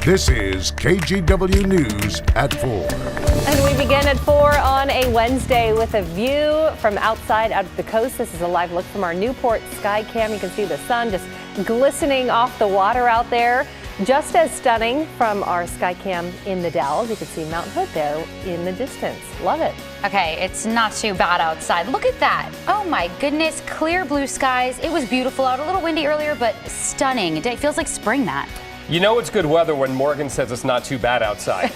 This is KGW News at 4. And we begin at 4 on a Wednesday with a view from outside out of the coast. This is a live look from our Newport Skycam. You can see the sun just glistening off the water out there. Just as stunning from our Skycam in the Dalles. You can see Mount Hood there in the distance. Love it. Okay, it's not too bad outside. Look at that. Oh my goodness, clear blue skies. It was beautiful out, a little windy earlier, but stunning. It feels like spring, Matt. You know it's good weather when Morgan says it's not too bad outside.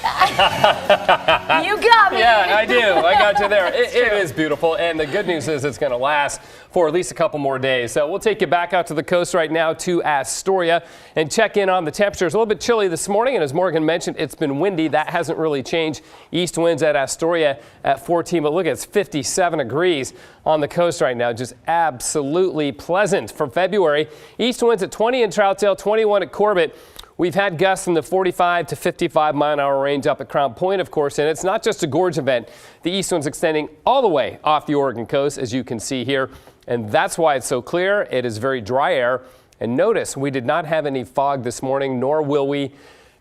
You got me. Yeah, I do. I got you there. It is beautiful, and the good news is it's going to last for at least a couple more days. So we'll take you back out to the coast right now to Astoria and check in on the temperatures. A little bit chilly this morning, and as Morgan mentioned, it's been windy. That hasn't really changed. East winds at Astoria at 14, but look, it's 57 degrees on the coast right now. Just absolutely pleasant for February. East winds at 20 in Troutdale, 21 at Corbett. We've had gusts in the 45 to 55 mile an hour range up at Crown Point, of course, and it's not just a gorge event. The east wind's extending all the way off the Oregon coast, as you can see here, and that's why it's so clear. It is very dry air, and notice we did not have any fog this morning, nor will we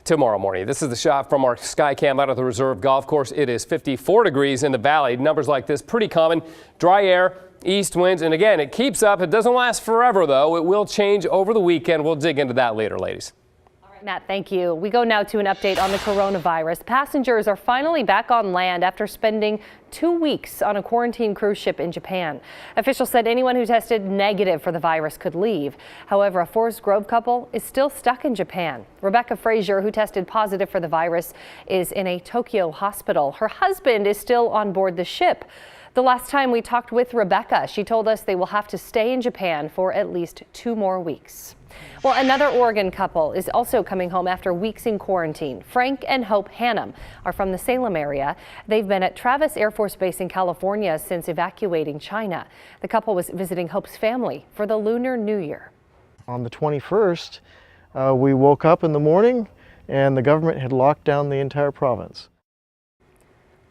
tomorrow morning. This is the shot from our Skycam out of the Reserve Golf Course. It is 54 degrees in the valley. Numbers like this, pretty common. Dry air, east winds, and again, it keeps up. It doesn't last forever, though. It will change over the weekend. We'll dig into that later, ladies. Matt, thank you. We go now to an update on the coronavirus. Passengers are finally back on land after spending 2 weeks on a quarantine cruise ship in Japan. Officials said anyone who tested negative for the virus could leave. However, a Forest Grove couple is still stuck in Japan. Rebecca Frazier, who tested positive for the virus, is in a Tokyo hospital. Her husband is still on board the ship. The last time we talked with Rebecca, she told us they will have to stay in Japan for at least 2 more weeks. Well, another Oregon couple is also coming home after weeks in quarantine. Frank and Hope Hannum are from the Salem area. They've been at Travis Air Force Base in California since evacuating China. The couple was visiting Hope's family for the Lunar New Year. On the 21st, we woke up in the morning and the government had locked down the entire province.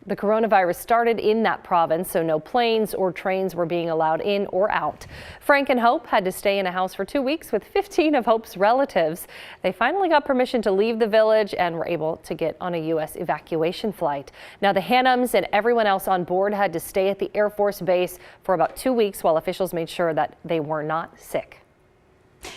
The coronavirus started in that province, so no planes or trains were being allowed in or out. Frank and Hope had to stay in a house for 2 weeks with 15 of Hope's relatives. They finally got permission to leave the village and were able to get on a U.S. evacuation flight. Now the Hannums and everyone else on board had to stay at the Air Force Base for about 2 weeks while officials made sure that they were not sick.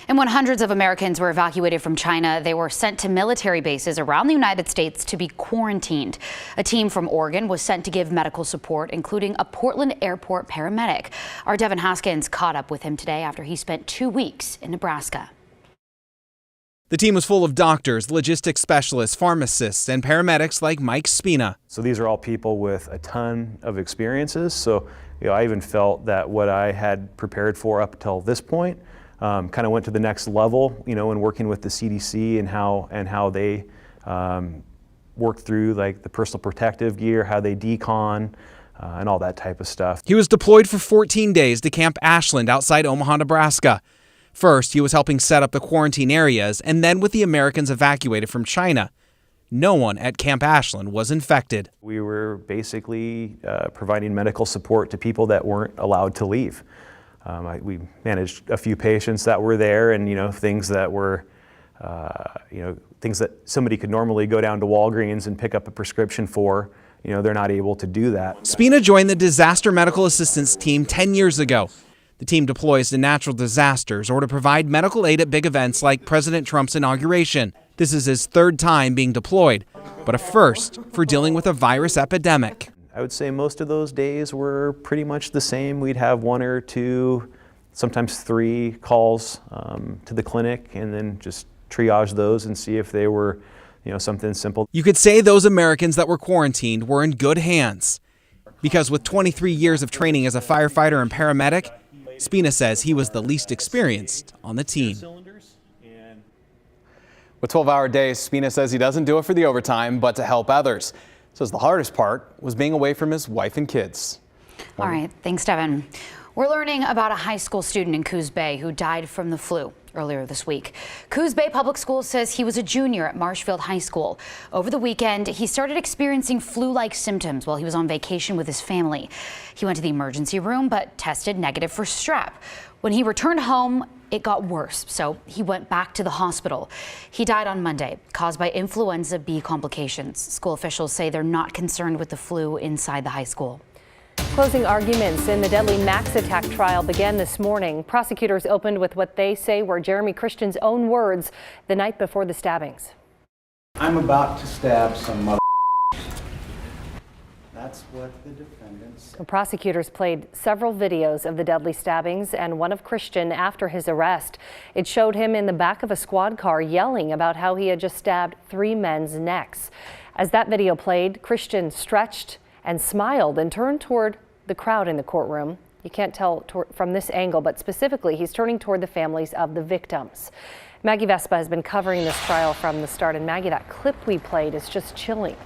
And when hundreds of Americans were evacuated from China, they were sent to military bases around the United States to be quarantined. A team from Oregon was sent to give medical support, including a Portland airport paramedic. Our Devin Haskins caught up with him today after he spent 2 weeks in Nebraska. The team was full of doctors, logistics specialists, pharmacists, and paramedics like Mike Spina. So these are all people with a ton of experiences. So I even felt that what I had prepared for up until this point kind of went to the next level, in working with the CDC and how they worked through like the personal protective gear, how they decon, and all that type of stuff. He was deployed for 14 days to Camp Ashland outside Omaha, Nebraska. First, he was helping set up the quarantine areas, and then with the Americans evacuated from China. No one at Camp Ashland was infected. We were basically providing medical support to people that weren't allowed to leave. We managed a few patients that were there, and things that were, things that somebody could normally go down to Walgreens and pick up a prescription for. They're not able to do that. Spina joined the Disaster Medical Assistance Team 10 years ago. The team deploys to natural disasters or to provide medical aid at big events like President Trump's inauguration. This is his 3rd time being deployed, but a first for dealing with a virus epidemic. I would say most of those days were pretty much the same. We'd have 1 or 2, sometimes 3 calls to the clinic and then just triage those and see if they were, something simple. You could say those Americans that were quarantined were in good hands because with 23 years of training as a firefighter and paramedic, Spina says he was the least experienced on the team. With 12-hour days, Spina says he doesn't do it for the overtime, but to help others. Says the hardest part was being away from his wife and kids. All right, thanks, Devin. We're learning about a high school student in Coos Bay who died from the flu earlier this week. Coos Bay Public Schools says he was a junior at Marshfield High School. Over the weekend, he started experiencing flu-like symptoms while he was on vacation with his family. He went to the emergency room but tested negative for strep. When he returned home, it got worse, so he went back to the hospital. He died on Monday, caused by influenza B complications. School officials say they're not concerned with the flu inside the high school. Closing arguments in the deadly Max attack trial began this morning. Prosecutors opened with what they say were Jeremy Christian's own words the night before the stabbings. I'm about to stab some mother. That's what the defendants said. The prosecutors played several videos of the deadly stabbings and one of Christian after his arrest. It showed him in the back of a squad car yelling about how he had just stabbed 3 men's necks. As that video played, Christian stretched and smiled and turned toward the crowd in the courtroom. You can't tell from this angle, but specifically he's turning toward the families of the victims. Maggie Vespa has been covering this trial from the start, and Maggie, that clip we played is just chilling.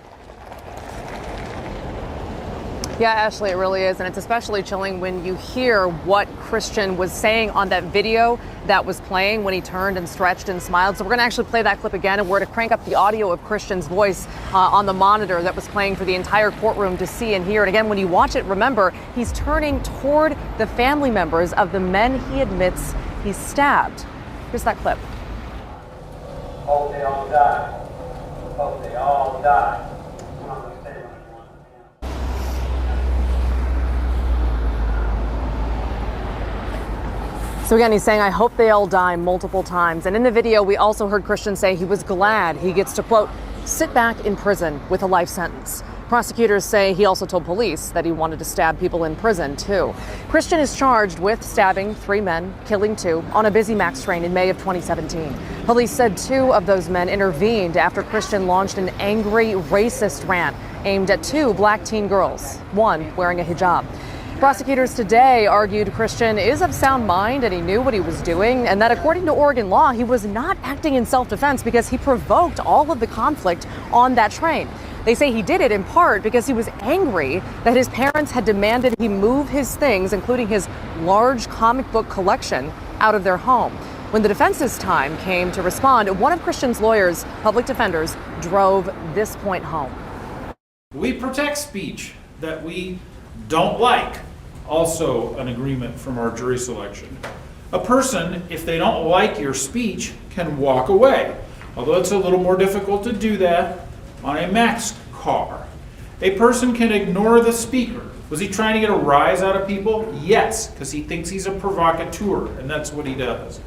Yeah, Ashley, it really is, and it's especially chilling when you hear what Christian was saying on that video that was playing when he turned and stretched and smiled. So we're going to actually play that clip again, and we're going to crank up the audio of Christian's voice on the monitor that was playing for the entire courtroom to see and hear. And again, when you watch it, remember, he's turning toward the family members of the men he admits he stabbed. Here's that clip. Hope they all die. Hope they all die. So again, he's saying, I hope they all die multiple times. And in the video, we also heard Christian say he was glad he gets to, quote, sit back in prison with a life sentence. Prosecutors say he also told police that he wanted to stab people in prison, too. Christian is charged with stabbing 3 men, killing 2 on a busy Max train in May of 2017. Police said 2 of those men intervened after Christian launched an angry, racist rant aimed at 2 black teen girls, one wearing a hijab. Prosecutors today argued Christian is of sound mind and he knew what he was doing, and that according to Oregon law, he was not acting in self-defense because he provoked all of the conflict on that train. They say he did it in part because he was angry that his parents had demanded he move his things, including his large comic book collection, out of their home. When the defense's time came to respond, one of Christian's lawyers, public defenders, drove this point home. We protect speech that we don't like. Also an agreement from our jury selection. A person, if they don't like your speech, can walk away, although it's a little more difficult to do that on a Max car. A person can ignore the speaker. Was he trying to get a rise out of people? Yes, because he thinks he's a provocateur, and that's what he does.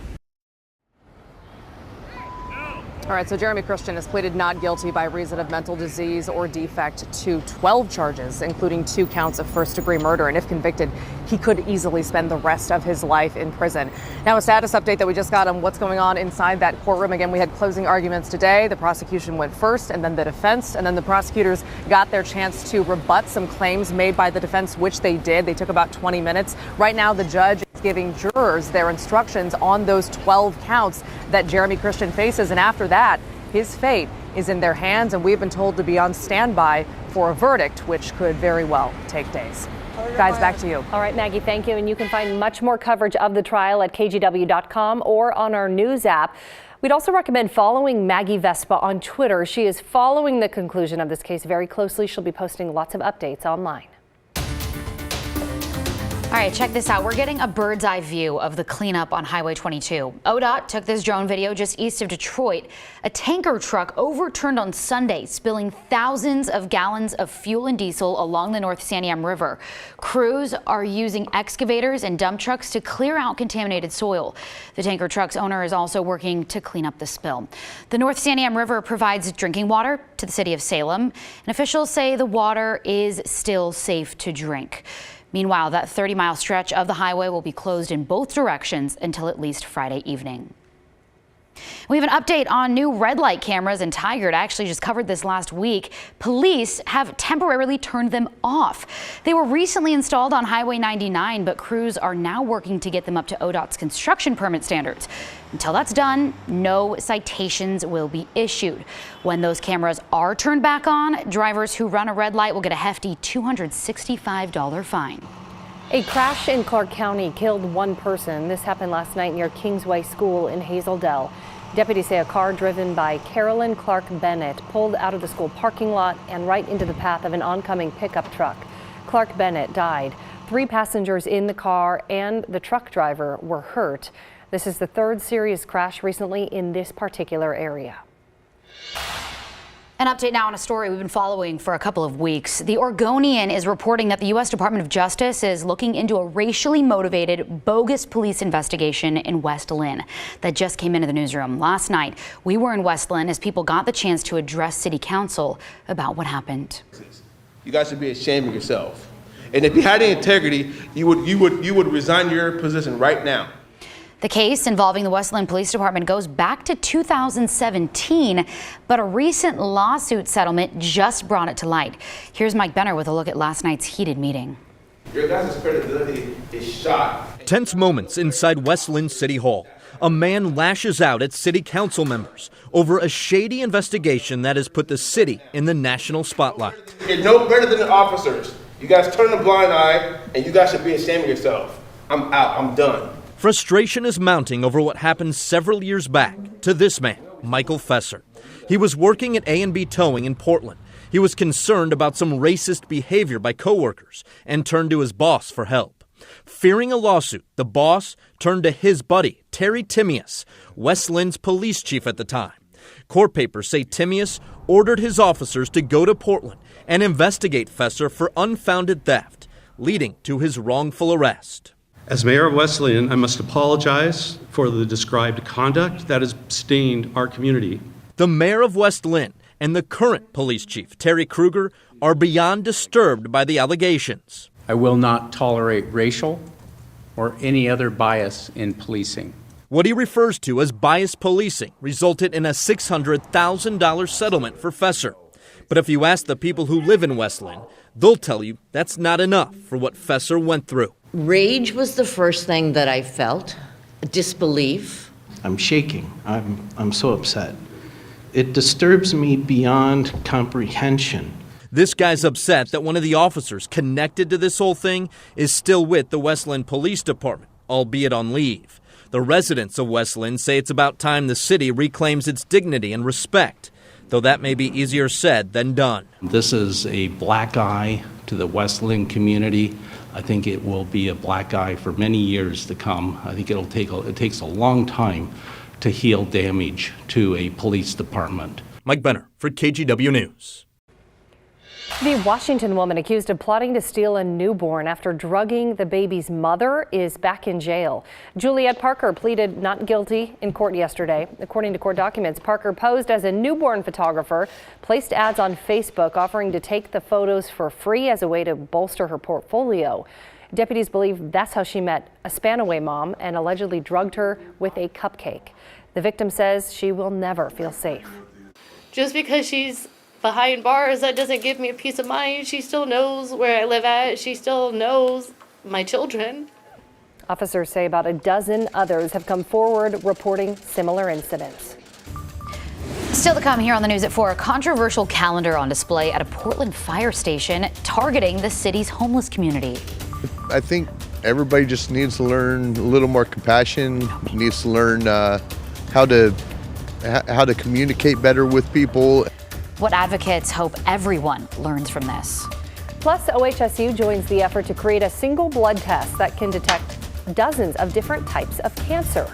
All right, so Jeremy Christian has pleaded not guilty by reason of mental disease or defect to 12 charges, including 2 counts of first-degree murder. And if convicted, he could easily spend the rest of his life in prison. Now, a status update that we just got on what's going on inside that courtroom. Again, we had closing arguments today. The prosecution went first, and then the defense, and then the prosecutors got their chance to rebut some claims made by the defense, which they did. They took about 20 minutes. Right now, the judge is giving jurors their instructions on those 12 counts that Jeremy Christian faces, and after that, his fate is in their hands, and we've been told to be on standby for a verdict, which could very well take days. Guys, back to you. All right, Maggie, thank you. And you can find much more coverage of the trial at kgw.com or on our news app. We'd also recommend following Maggie Vespa on Twitter. She is following the conclusion of this case very closely. She'll be posting lots of updates online. All right, check this out. We're getting a bird's eye view of the cleanup on Highway 22. ODOT took this drone video just east of Detroit. A tanker truck overturned on Sunday, spilling thousands of gallons of fuel and diesel along the North Santiam River. Crews are using excavators and dump trucks to clear out contaminated soil. The tanker truck's owner is also working to clean up the spill. The North Santiam River provides drinking water to the city of Salem, and officials say the water is still safe to drink. Meanwhile, that 30-mile stretch of the highway will be closed in both directions until at least Friday evening. We have an update on new red light cameras, and Tigard actually just covered this last week. Police have temporarily turned them off. They were recently installed on Highway 99, but crews are now working to get them up to ODOT's construction permit standards. Until that's done, no citations will be issued. When those cameras are turned back on, drivers who run a red light will get a hefty $265 fine. A crash in Clark County killed 1 person. This happened last night near Kingsway School in Hazel Dell. Deputies say a car driven by Carolyn Clark Bennett pulled out of the school parking lot and right into the path of an oncoming pickup truck. Clark Bennett died. 3 passengers in the car and the truck driver were hurt. This is the third serious crash recently in this particular area. An update now on a story we've been following for a couple of weeks. The Oregonian is reporting that the U.S. Department of Justice is looking into a racially motivated, bogus police investigation in West Linn that just came into the newsroom. Last night, we were in West Linn as people got the chance to address City Council about what happened. You guys should be ashamed of yourself. And if you had any integrity, you would resign your position right now. The case involving the West Linn Police Department goes back to 2017, but a recent lawsuit settlement just brought it to light. Here's Mike Benner with a look at last night's heated meeting. Your guys' credibility is shot. Tense moments inside West Linn City Hall. A man lashes out at city council members over a shady investigation that has put the city in the national spotlight. You're no better than the officers. You guys turn a blind eye, and you guys should be ashamed of yourself. I'm out. I'm done. Frustration is mounting over what happened several years back to this man, Michael Fesser. He was working at A&B Towing in Portland. He was concerned about some racist behavior by coworkers and turned to his boss for help. Fearing a lawsuit, the boss turned to his buddy, Terry Timius, West Linn's police chief at the time. Court papers say Timius ordered his officers to go to Portland and investigate Fesser for unfounded theft, leading to his wrongful arrest. As mayor of West Linn, I must apologize for the described conduct that has stained our community. The mayor of West Linn and the current police chief, Terry Kruger, are beyond disturbed by the allegations. I will not tolerate racial or any other bias in policing. What he refers to as bias policing resulted in a $600,000 settlement for Fesser. But if you ask the people who live in West Linn, they'll tell you that's not enough for what Fesser went through. Rage was the first thing that I felt, disbelief. I'm shaking. I'm so upset. It disturbs me beyond comprehension. This guy's upset that one of the officers connected to this whole thing is still with the West Linn Police Department, albeit on leave. The residents of West Linn say it's about time the city reclaims its dignity and respect, though that may be easier said than done. This is a black eye to the West Linn community. I think it will be a black eye for many years to come. I think it takes a long time to heal damage to a police department. Mike Benner for KGW News. The Washington woman accused of plotting to steal a newborn after drugging the baby's mother is back in jail. Juliet Parker pleaded not guilty in court yesterday. According to court documents, Parker posed as a newborn photographer, placed ads on Facebook offering to take the photos for free as a way to bolster her portfolio. Deputies believe that's how she met a Spanaway mom and allegedly drugged her with a cupcake. The victim says she will never feel safe. Just because she's behind bars, that doesn't give me a peace of mind. She still knows where I live at. She still knows my children. Officers say about a dozen others have come forward reporting similar incidents. Still to come here on the news at 4, a controversial calendar on display at a Portland fire station targeting the city's homeless community. I think everybody just needs to learn a little more compassion, needs to learn how to communicate better with people. What advocates hope everyone learns from this. Plus, OHSU joins the effort to create a single blood test that can detect dozens of different types of cancer.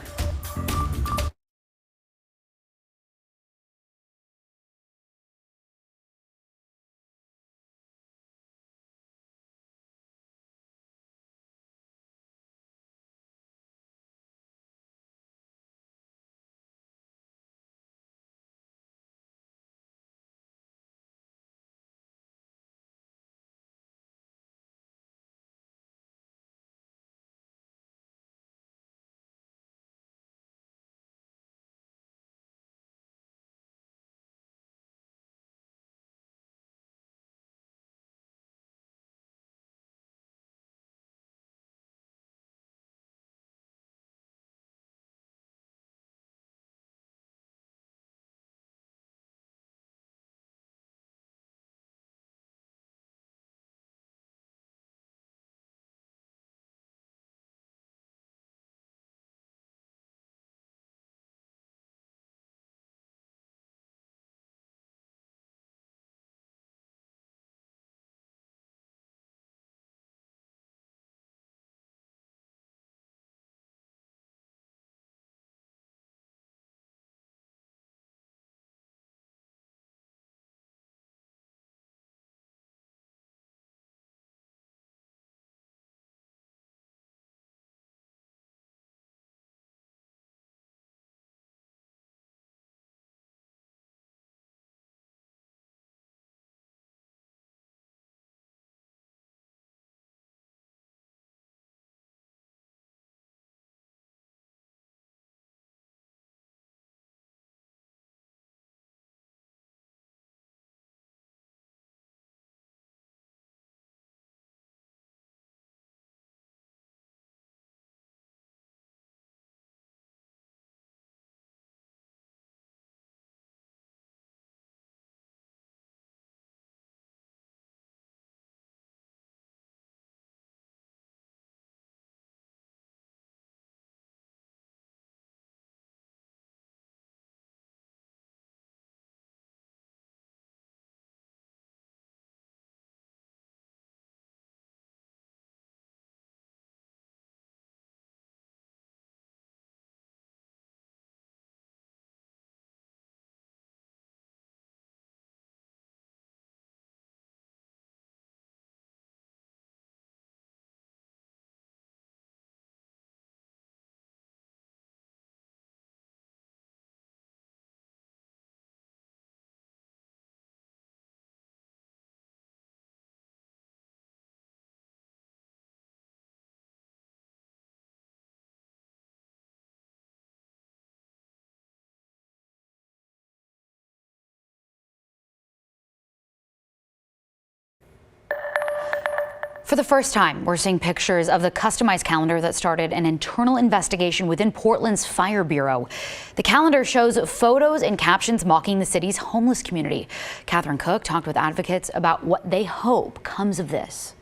For the first time, we're seeing pictures of the customized calendar that started an internal investigation within Portland's Fire Bureau. The calendar shows photos and captions mocking the city's homeless community. Catherine Cook talked with advocates about what they hope comes of this.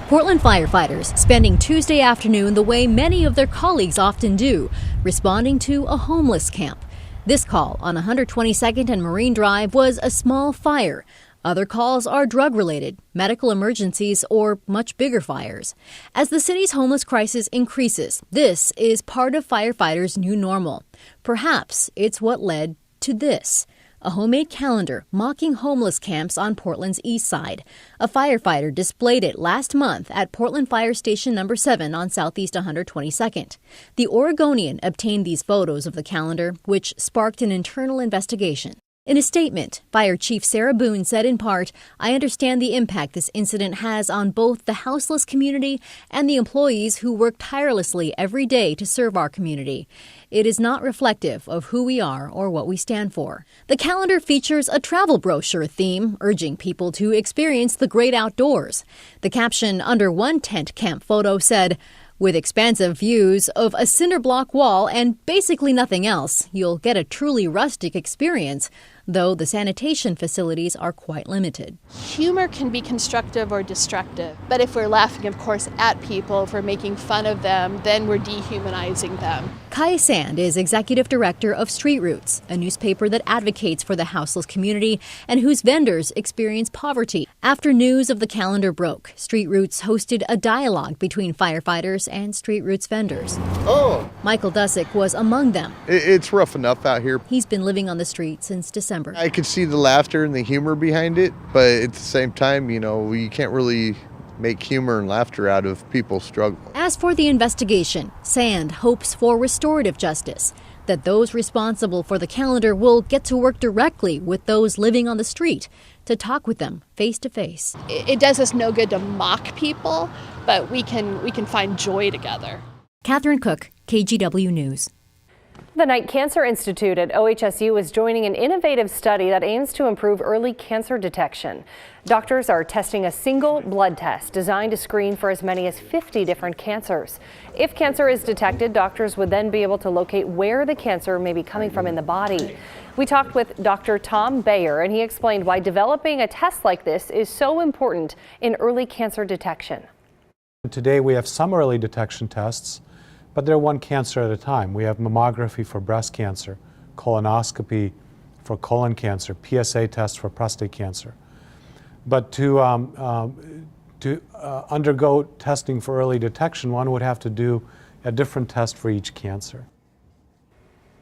Portland firefighters spending Tuesday afternoon the way many of their colleagues often do, responding to a homeless camp. This call on 122nd and Marine Drive was a small fire. Other calls are drug-related, medical emergencies, or much bigger fires. As the city's homeless crisis increases, this is part of firefighters' new normal. Perhaps it's what led to this. A homemade calendar mocking homeless camps on Portland's east side. A firefighter displayed it last month at Portland Fire Station No. 7 on Southeast 122nd. The Oregonian obtained these photos of the calendar, which sparked an internal investigation. In a statement, Fire Chief Sarah Boone said in part, "I understand the impact this incident has on both the houseless community and the employees who work tirelessly every day to serve our community. It is not reflective of who we are or what we stand for." The calendar features a travel brochure theme, urging people to experience the great outdoors. The caption under one tent camp photo said, "With expansive views of a cinder block wall and basically nothing else, you'll get a truly rustic experience, though the sanitation facilities are quite limited." Humor can be constructive or destructive, but if we're laughing, of course, at people, if we're making fun of them, then we're dehumanizing them. Kaya Sand is executive director of Street Roots, a newspaper that advocates for the houseless community and whose vendors experience poverty. After news of the calendar broke, Street Roots hosted a dialogue between firefighters and Street Roots vendors. Michael Dusick was among them. It's rough enough out here. He's been living on the street since December. I could see the laughter and the humor behind it, but at the same time, you can't really make humor and laughter out of people's struggle. As for the investigation, Sand hopes for restorative justice, that those responsible for the calendar will get to work directly with those living on the street to talk with them face to face. It does us no good to mock people, but we can find joy together. Catherine Cook, KGW News. The Knight Cancer Institute at OHSU is joining an innovative study that aims to improve early cancer detection. Doctors are testing a single blood test designed to screen for as many as 50 different cancers. If cancer is detected, doctors would then be able to locate where the cancer may be coming from in the body. We talked with Dr. Tom Bayer, and he explained why developing a test like this is so important in early cancer detection. Today we have some early detection tests, but they're one cancer at a time. We have mammography for breast cancer, colonoscopy for colon cancer, PSA test for prostate cancer. But to undergo testing for early detection, one would have to do a different test for each cancer.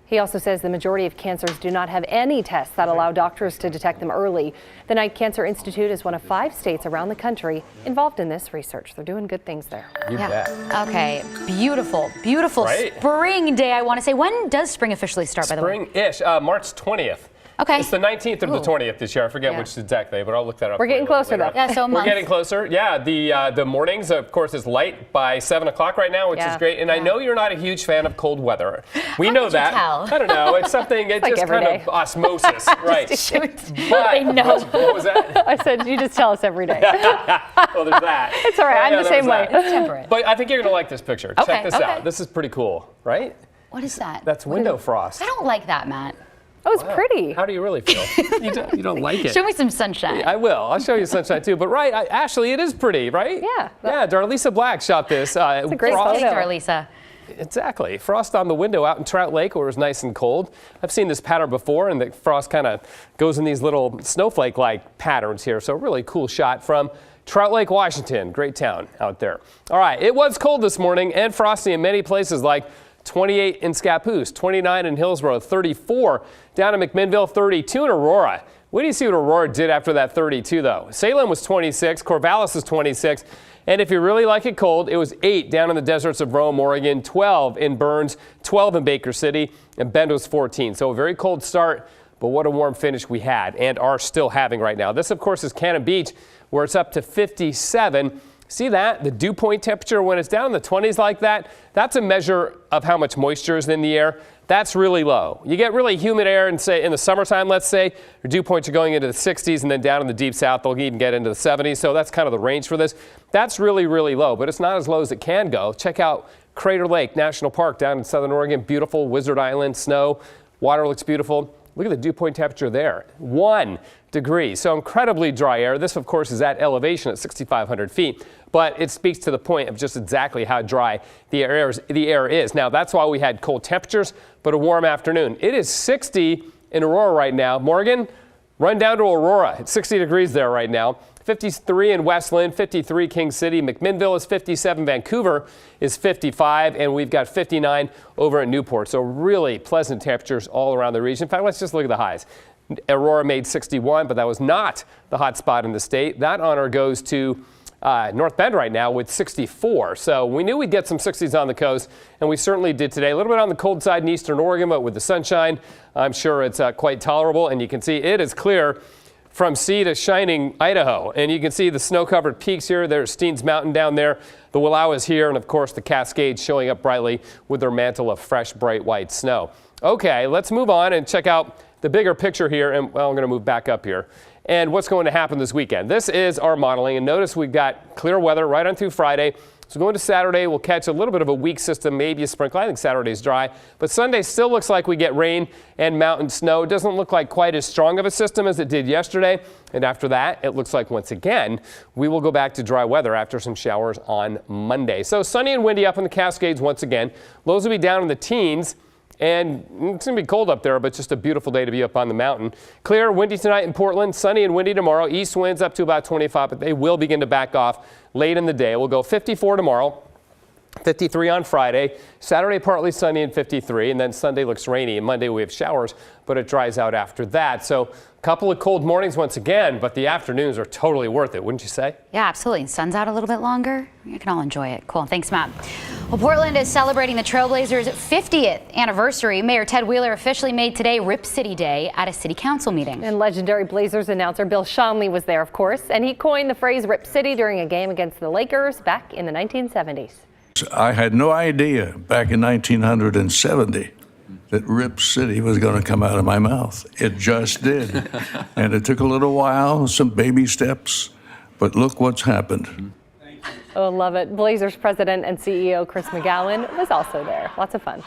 He also says the majority of cancers do not have any tests that allow doctors to detect them early. The Knight Cancer Institute is one of 5 states around the country involved in this research. They're doing good things there. You bet. Okay, beautiful, beautiful Right? spring day, I want to say. When does spring officially start, by the way? Spring-ish, March 20th. Okay. It's the 19th or the 20th this year. I forget which exactly, but I'll look that up. We're getting closer, though. Yeah, so a We're month. getting closer. Yeah, the mornings, of course, is light by 7 o'clock right now, which is great. And I know you're not a huge fan of cold weather. We know did you that. tell? I don't know. It's something, it's like just every kind day. of osmosis, right? They know. What was that? I said, you just tell us every day. Well, there's that. It's all right. I'm the same way. It's temperate. But I think you're going to like this picture. Okay, Check this okay. out. This is pretty cool, right? What is that? That's window frost. I don't like that, Matt. Oh, it's pretty. How do you really feel? you don't like it. Show me some sunshine. I will. I'll show you sunshine too. But right, Ashley, it is pretty, right? Yeah. Yeah, Darlisa Black shot this. It's a great Thanks, photo. Darlisa. Exactly. Frost on the window out in Trout Lake where it was nice and cold. I've seen this pattern before, and the frost kind of goes in these little snowflake-like patterns here. So really cool shot from Trout Lake, Washington. Great town out there. All right, it was cold this morning and frosty in many places like 28 in Scappoose, 29 in Hillsborough, 34 down in McMinnville, 32 in Aurora. Wait do you see what Aurora did after that 32, though. Salem was 26, Corvallis is 26, and if you really like it cold, it was 8 down in the deserts of Rome, Oregon, 12 in Burns, 12 in Baker City, and Bend was 14. So a very cold start, but what a warm finish we had and are still having right now. This, of course, is Cannon Beach, where it's up to 57. See that? The dew point temperature, when it's down in the 20s like that, that's a measure of how much moisture is in the air. That's really low. You get really humid air in the summertime, let's say, your dew points are going into the 60s, and then down in the deep south, they'll even get into the 70s. So that's kind of the range for this. That's really, really low, but it's not as low as it can go. Check out Crater Lake National Park down in Southern Oregon. Beautiful Wizard Island, snow, water looks beautiful. Look at the dew point temperature there, 1 degree. So incredibly dry air. This, of course, is at elevation at 6,500 feet, but it speaks to the point of just exactly how dry the air is. Now, that's why we had cold temperatures, but a warm afternoon. It is 60 in Aurora right now. Morgan, run down to Aurora. It's 60 degrees there right now. 53 in Westland, 53 King City, McMinnville is 57, Vancouver is 55, and we've got 59 over at Newport. So really pleasant temperatures all around the region. In fact, let's just look at the highs. Aurora made 61, but that was not the hot spot in the state. That honor goes to North Bend right now with 64. So we knew we'd get some 60s on the coast, and we certainly did today. A little bit on the cold side in eastern Oregon, but with the sunshine, I'm sure it's quite tolerable. And you can see it is clear from sea to shining Idaho. And you can see the snow-covered peaks here. There's Steens Mountain down there. The Willow is here, and of course the Cascades showing up brightly with their mantle of fresh, bright white snow. Okay, let's move on and check out the bigger picture here. And well, I'm going to move back up here. And what's going to happen this weekend. This is our modeling, and notice we've got clear weather right on through Friday. So going to Saturday, we'll catch a little bit of a weak system, maybe a sprinkle. I think Saturday's dry, but Sunday still looks like we get rain and mountain snow. It doesn't look like quite as strong of a system as it did yesterday. And after that, it looks like once again, we will go back to dry weather after some showers on Monday. So sunny and windy up in the Cascades once again. Lows will be down in the teens. And it's going to be cold up there, but just a beautiful day to be up on the mountain. Clear, windy tonight in Portland, sunny and windy tomorrow. East winds up to about 25, but they will begin to back off late in the day. We'll go 54 tomorrow, 53 on Friday. Saturday, partly sunny and 53, and then Sunday looks rainy. And Monday, we have showers, but it dries out after that. So a couple of cold mornings once again, but the afternoons are totally worth it, wouldn't you say? Yeah, absolutely. Sun's out a little bit longer. You can all enjoy it. Cool. Thanks, Matt. Well, Portland is celebrating the Trailblazers' 50th anniversary. Mayor Ted Wheeler officially made today Rip City Day at a city council meeting. And legendary Blazers announcer Bill Schonely was there, of course, and he coined the phrase Rip City during a game against the Lakers back in the 1970s. I had no idea back in 1970 that Rip City was going to come out of my mouth. It just did. And it took a little while, some baby steps, but look what's happened. Oh, love it. Blazers president and CEO Chris McGowan was also there. Lots of fun.